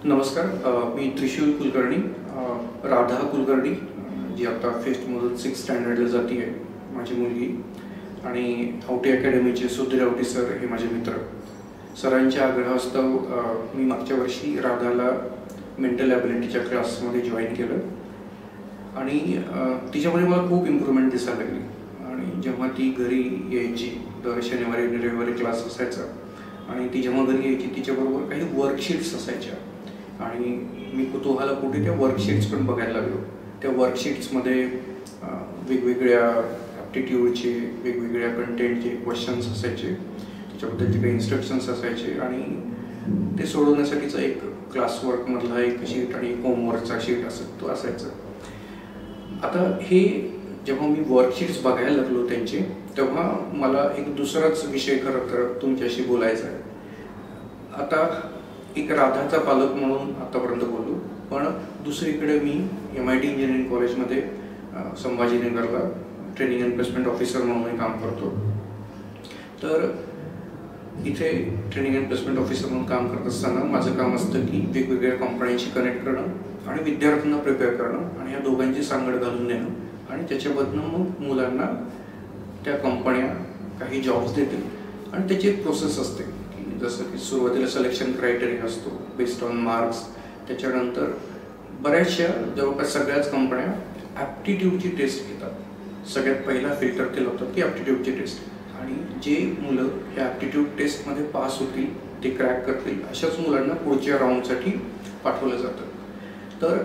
नमस्कार. मी त्रिशूल कुलकर्णी, राधा कुलकर्णी, जी आता फिफ्थमधून 6th स्टँडर्डला जाती आहे, माझी मुलगी. आणि औटी अकॅडमीचे सुधीर औटी सर हे माझे मित्र. सरांच्या आग्रहास्तव मी मागच्या वर्षी राधाला मेंटल ॲबिलिटीच्या क्लासमध्ये जॉईन केलं आणि तिच्यामध्ये मला खूप इम्प्रूव्हमेंट दिसायला लागली. आणि जेव्हा ती घरी यायची, दर शनिवारी आणि रविवारी क्लास असायचा, आणि ती जेव्हा घरी यायची तिच्याबरोबर काही वर्कशीट्स असायच्या आणि मी कुतूहलापोटी त्या वर्कशीट्स पण बघायला लागलो. त्या वर्कशीट्समध्ये वेगवेगळ्या ॲप्टिट्यूडचे, वेगवेगळ्या कंटेंटचे क्वेश्चन्स असायचे, त्याच्याबद्दलचे काही इन्स्ट्रक्शन्स असायचे आणि ते सोडवण्यासाठीचा एक क्लासवर्कमधला एक शीट आणि एक होमवर्कचा शीट असं तो असायचा. आता हे जेव्हा मी वर्कशीट्स बघायला लागलो त्यांचे, तेव्हा मला एक दुसराच विषय खरं तर तुमच्याशी बोलायचा आहे. आता एक राधाचा पालक म्हणून आतापर्यंत बोललो, पण दुसरीकडे मी MIT इंजिनिअरिंग कॉलेजमध्ये संभाजीनगरला ट्रेनिंग अँड प्लेसमेंट ऑफिसर म्हणून काम करतो. तर इथे ट्रेनिंग अँड प्लेसमेंट ऑफिसर म्हणून काम करत असताना माझं काम असतं की वेगवेगळ्या कंपन्यांशी कनेक्ट करणं आणि विद्यार्थ्यांना प्रिपेअर करणं आणि या दोघांची सांगड घालून देणं, आणि त्याच्यामधनं मग मुलांना त्या कंपन्या काही जॉब्स देतील. आणि त्याची एक प्रोसेस असते की जसं की सुरुवातीला सिलेक्शन क्रायटेरिया असतो बेस्ड ऑन मार्क्स. त्याच्यानंतर बऱ्याचशा जवळपास सगळ्याच कंपन्या ॲप्टिट्यूडची टेस्ट घेतात. सगळ्यात पहिला फिल्टर ते लावतात की ॲप्टिट्यूडची टेस्ट, आणि जे मुलं ह्या ॲप्टिट्यूड टेस्टमध्ये पास होतील, ते क्रॅक करतील, अशाच मुलांना पुढच्या राऊंडसाठी पाठवलं जातं. तर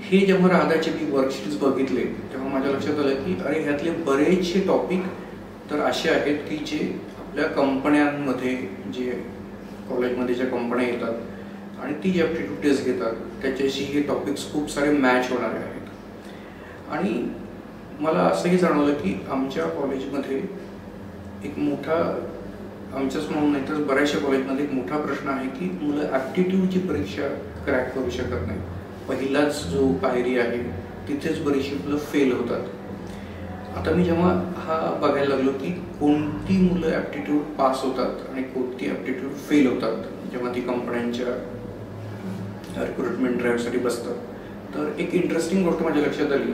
हे जेव्हा राधाचे मी वर्कशीट्स बघितले तेव्हा माझ्या लक्षात आलं की अरे ह्यातले बरेचसे टॉपिक तर असे आहेत की जे आपल्या कंपन्यांमध्ये, जे कॉलेजमध्ये ज्या कंपन्या येतात आणि ती जी ॲप्टिट्यूड टेस्ट घेतात त्याच्याशी हे टॉपिक्स खूप सारे मॅच होणारे आहेत. आणि मला असंही जाणवलं की आमच्या कॉलेजमध्ये एक मोठा, आमच्याच म्हणून नाही तर बऱ्याचशा कॉलेजमध्ये एक मोठा प्रश्न आहे की मुलं ॲप्टिट्यूडची परीक्षा क्रॅक करू शकत नाही. पहिलाच जो पायरी आहे तिथेच बरीचशी मुलं फेल होतात. आता मी जेव्हा हा बघायला लागलो की कोणती मुलं ॲप्टिट्यूड पास होतात आणि कोणती ॲप्टिट्यूड फेल होतात जेव्हा ती कंपन्यांच्या रिक्रुटमेंट ड्राईव्हसाठी बसतात, तर एक इंटरेस्टिंग गोष्ट माझ्या लक्षात आली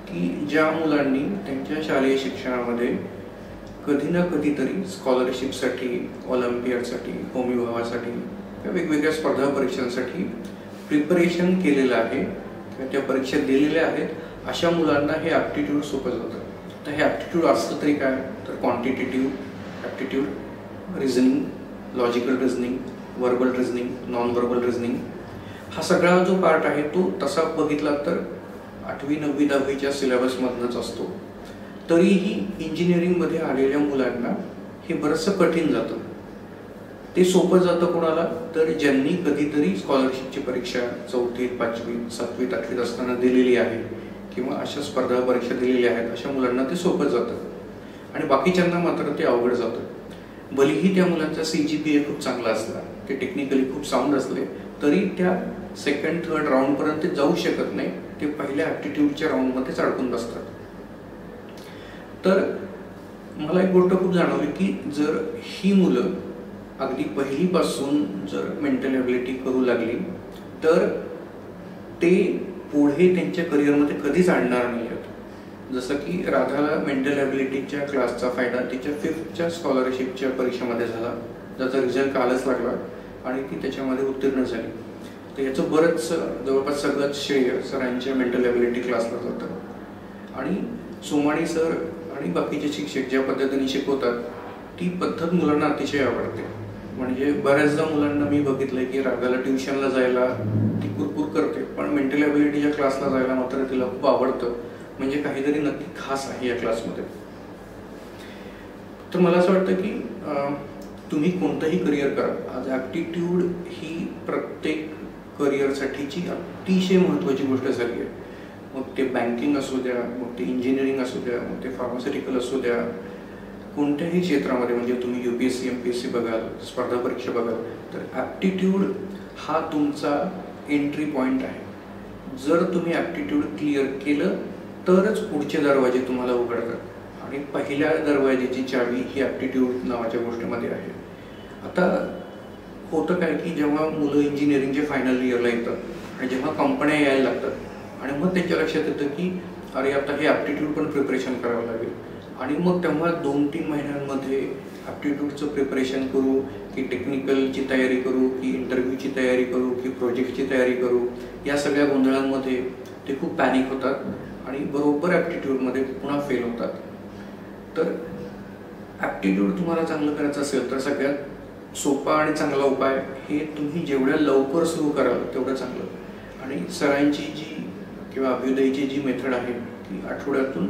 की ज्या मुलांनी त्यांच्या शालेय शिक्षणामध्ये कधी ना कधीतरी स्कॉलरशिपसाठी, ऑलिम्पियाडसाठी, होमी भावासाठी किंवा वेगवेगळ्या स्पर्धा परीक्षांसाठी प्रिपरेशन केलेलं आहे किंवा त्या परीक्षा दिलेल्या आहेत, अशा मुलांना हे ॲप्टिट्यूड सोपं जातं. तर हे ॲप्टिट्यूड असतं तरी काय, तर quantitative aptitude, reasoning, logical reasoning, verbal reasoning, non verbal reasoning, हा सगळा जो पार्ट आहे तो तसा बघितला तर 8वी, 9वी, 10वीच्या सिलेबसमधनंच असतो. तरीही इंजिनिअरिंगमध्ये आलेल्या मुलांना हे बरंचसं कठीण जातं. ते सोपं जातं कोणाला, तर ज्यांनी कधीतरी स्कॉलरशिपची परीक्षा 4थी, 5वी, 7वी, 8वीत असताना दिलेली आहे किंवा अशा स्पर्धा परीक्षा दिलेल्या आहेत, अशा मुलांना ते सोपं जातं. आणि बाकीच्यांना मात्र ते अवघड जातं. भलेही त्या मुलांचा CGPA खूप चांगला असला, ते टेक्निकली खूप साऊंड असले, तरी त्या 2nd, 3rd राऊंडपर्यंत जाऊ शकत नाही. ते पहिल्या ॲप्टिट्यूडच्या राऊंडमध्येच अडकून बसतात. तर मला एक गोष्ट खूप जाणवली की जर ही मुलं अगदी पहिलीपासून जर मेंटल ॲबिलिटी करू लागली तर ते पुढे त्यांच्या करिअरमध्ये कधीच आणणार नाही आहेत. जसं की राधाला मेंटल ॲबिलिटीच्या क्लासचा फायदा तिच्या 5thच्या स्कॉलरशिपच्या परीक्षेमध्ये झाला, ज्याचा रिझल्ट कालच लागला आणि ती त्याच्यामध्ये उत्तीर्ण झाली. तर याचं बरंच, जवळपास सगळंच श्रेय सरांच्या मेंटल ॲबिलिटी क्लासला जातं. आणि सोमाणी सर आणि बाकीचे शिक्षक ज्या पद्धतीने शिकवतात ती पद्धत मुलांना अतिशय आवडते. म्हणजे बऱ्याचदा मुलांना मी बघितलंय की राधाला ट्युशनला जायला ती कुरकुर करते, पण मेंटल ॲबिलिटीच्या क्लासला जायला मात्र तिला खूप आवडतं. म्हणजे काहीतरी नक्की खास आहे या क्लासमध्ये. तर मला असं वाटतं की तुम्ही कोणतंही करिअर करा, आज ॲप्टिट्यूड ही प्रत्येक करिअरसाठीची अतिशय महत्त्वाची गोष्ट झाली आहे. मग ते बँकिंग असू द्या, मग ते इंजिनिअरिंग असू द्या, मग ते फार्मास्युटिकल असू द्या, कोणत्याही क्षेत्रामध्ये, म्हणजे तुम्ही UPSC, MPSC बघाल, स्पर्धा परीक्षा बघाल, तर ॲप्टिट्यूड हा तुमचा एंट्री पॉईंट आहे. जर तुम्ही ॲप्टिट्यूड क्लिअर केलं तरच पुढचे दरवाजे तुम्हाला उघडतात. आणि पहिल्या दरवाजेची चावी ही ॲप्टिट्यूड नावाच्या गोष्टीमध्ये आहे. आता होतं काय की जेव्हा मुलं इंजिनिअरिंगचे फायनल इयरला येतात आणि जेव्हा कंपन्या यायला लागतात आणि मग त्यांच्या लक्षात येतं की अरे आता हे ॲप्टिट्यूड पण प्रिपरेशन करावं लागेल आणि मग तेव्हा 2-3 महिन्यांमध्ये ॲप्टिट्यूडचं प्रिपरेशन करू की टेक्निकलची तयारी करू की इंटरव्ह्यूची तयारी करू की प्रोजेक्टची तयारी करू, या सगळ्या गोंधळांमध्ये ते खूप पॅनिक होतात आणि बरोबर ॲप्टिट्यूडमध्ये पुन्हा फेल होतात. तर ॲप्टिट्यूड तुम्हाला चांगलं करायचं असेल तर सगळ्यात सोपा आणि चांगला उपाय हे तुम्ही जेवढ्या लवकर सुरू कराल तेवढं चांगलं. आणि सरांची जी किंवा अभ्युदयची जी मेथड आहे ती आठवड्यातून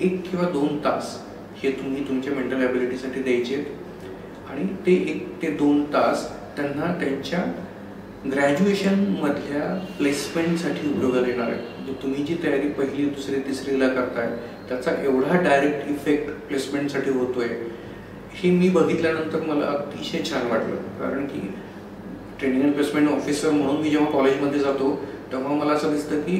1 किंवा 2 तास हे तुम्ही तुमच्या मेंटल ॲबिलिटीसाठी द्यायचे आहेत आणि ते 1 ते 2 तास त्यांना त्यांच्या ग्रॅज्युएशनमधल्या प्लेसमेंटसाठी उपयोगाला येणार आहे. म्हणजे तुम्ही जी तयारी 1ली, 2री, 3रीला करताय त्याचा एवढा डायरेक्ट इफेक्ट प्लेसमेंटसाठी होतोय हे मी बघितल्यानंतर मला अतिशय छान वाटलं. कारण की ट्रेनिंग अँड प्लेसमेंट ऑफिसर म्हणून मी जेव्हा कॉलेजमध्ये जातो तेव्हा मला असं दिसतं की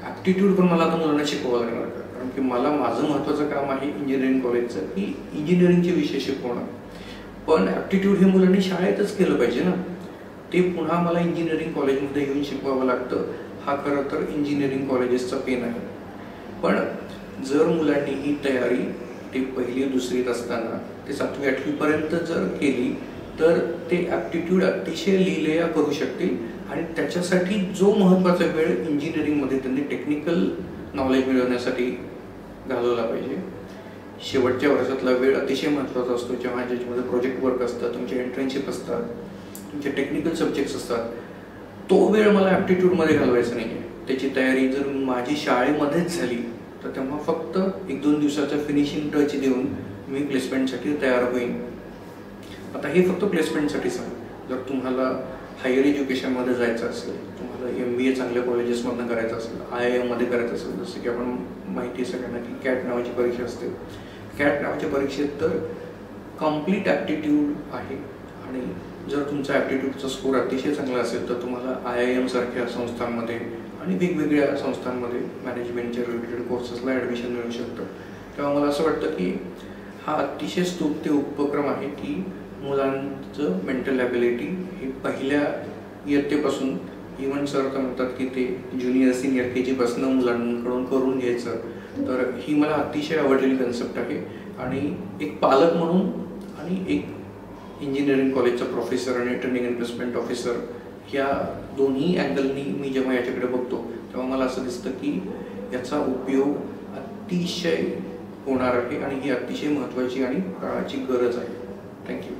ॲप्टिट्यूड पण मला आता मुलांना शिकवावं लागणार. कारण की मला माझं महत्त्वाचं काम आहे इंजिनिअरिंग कॉलेजचं की इंजिनिअरिंगचे विषय शिकवणं, पण ॲप्टिट्यूड हे मुलांनी शाळेतच केलं पाहिजे ना. ते पुन्हा मला इंजिनिअरिंग कॉलेजमध्ये येऊन शिकवावं लागतं. हा खरं तर इंजिनिअरिंग कॉलेजेसचा पेन आहे. पण जर मुलांनी ही तयारी ते 1ली, 2रीत असताना ते 7वी, 8वीपर्यंत जर केली तर ते ॲप्टिट्यूड अतिशय लिहिलेया करू शकतील आणि त्याच्यासाठी जो महत्त्वाचा वेळ इंजिनिअरिंगमध्ये त्यांनी टेक्निकल नॉलेज मिळवण्यासाठी घालवला पाहिजे. शेवटच्या वर्षातला वेळ अतिशय महत्त्वाचा असतो, जेव्हा ज्याच्यामध्ये प्रोजेक्ट वर्क असतात, तुमचे इंटर्नशिप असतात, तुमचे टेक्निकल सब्जेक्ट्स असतात. तो वेळ मला ॲप्टिट्यूडमध्ये घालवायचा नाही आहे. त्याची तयारी जर माझी शाळेमध्येच झाली तर तेव्हा फक्त 1-2 दिवसाचा फिनिशिंग टच देऊन मी प्लेसमेंटसाठी तयार होईन. आता हे फक्त प्लेसमेंटसाठीच आहे. जर तुम्हाला हायर एज्युकेशनमध्ये जायचं असेल, तुम्हाला MBA चांगल्या कॉलेजेसमधून करायचं असेल, IIMमध्ये करायचं असेल, जसं की आपण माहिती आहे सगळ्यांना की कॅट नावाची परीक्षा असते. कॅट नावाच्या परीक्षेत तर कम्प्लीट ॲप्टिट्यूड आहे आणि जर तुमचा ॲप्टिट्यूडचा स्कोर अतिशय चांगला असेल तर तुम्हाला IIM सारख्या संस्थांमध्ये आणि वेगवेगळ्या संस्थांमध्ये मॅनेजमेंटच्या रिलेटेड कोर्सेसला ॲडमिशन मिळू शकतं. तेव्हा मला असं वाटतं की हा अतिशय स्तुत्य उपक्रम आहे की मुलांचं मेंटल ॲबिलिटी हे 1ल्या इयत्तेपासून, इव्हन सर तर म्हणतात की ते ज्युनियर सिनियर KG पासून मुलांकडून करून घ्यायचं. तर ही मला अतिशय आवडलेली कन्सेप्ट आहे आणि एक पालक म्हणून आणि एक इंजिनिअरिंग कॉलेजचा प्रोफेसर आणि ट्रेनिंग अँड प्लेसमेंट ऑफिसर या दोन्ही अँगलनी मी जेव्हा याच्याकडे बघतो तेव्हा मला असं दिसतं की याचा उपयोग अतिशय होणार आहे आणि ही अतिशय महत्त्वाची आणि काळाची गरज आहे. थँक्यू.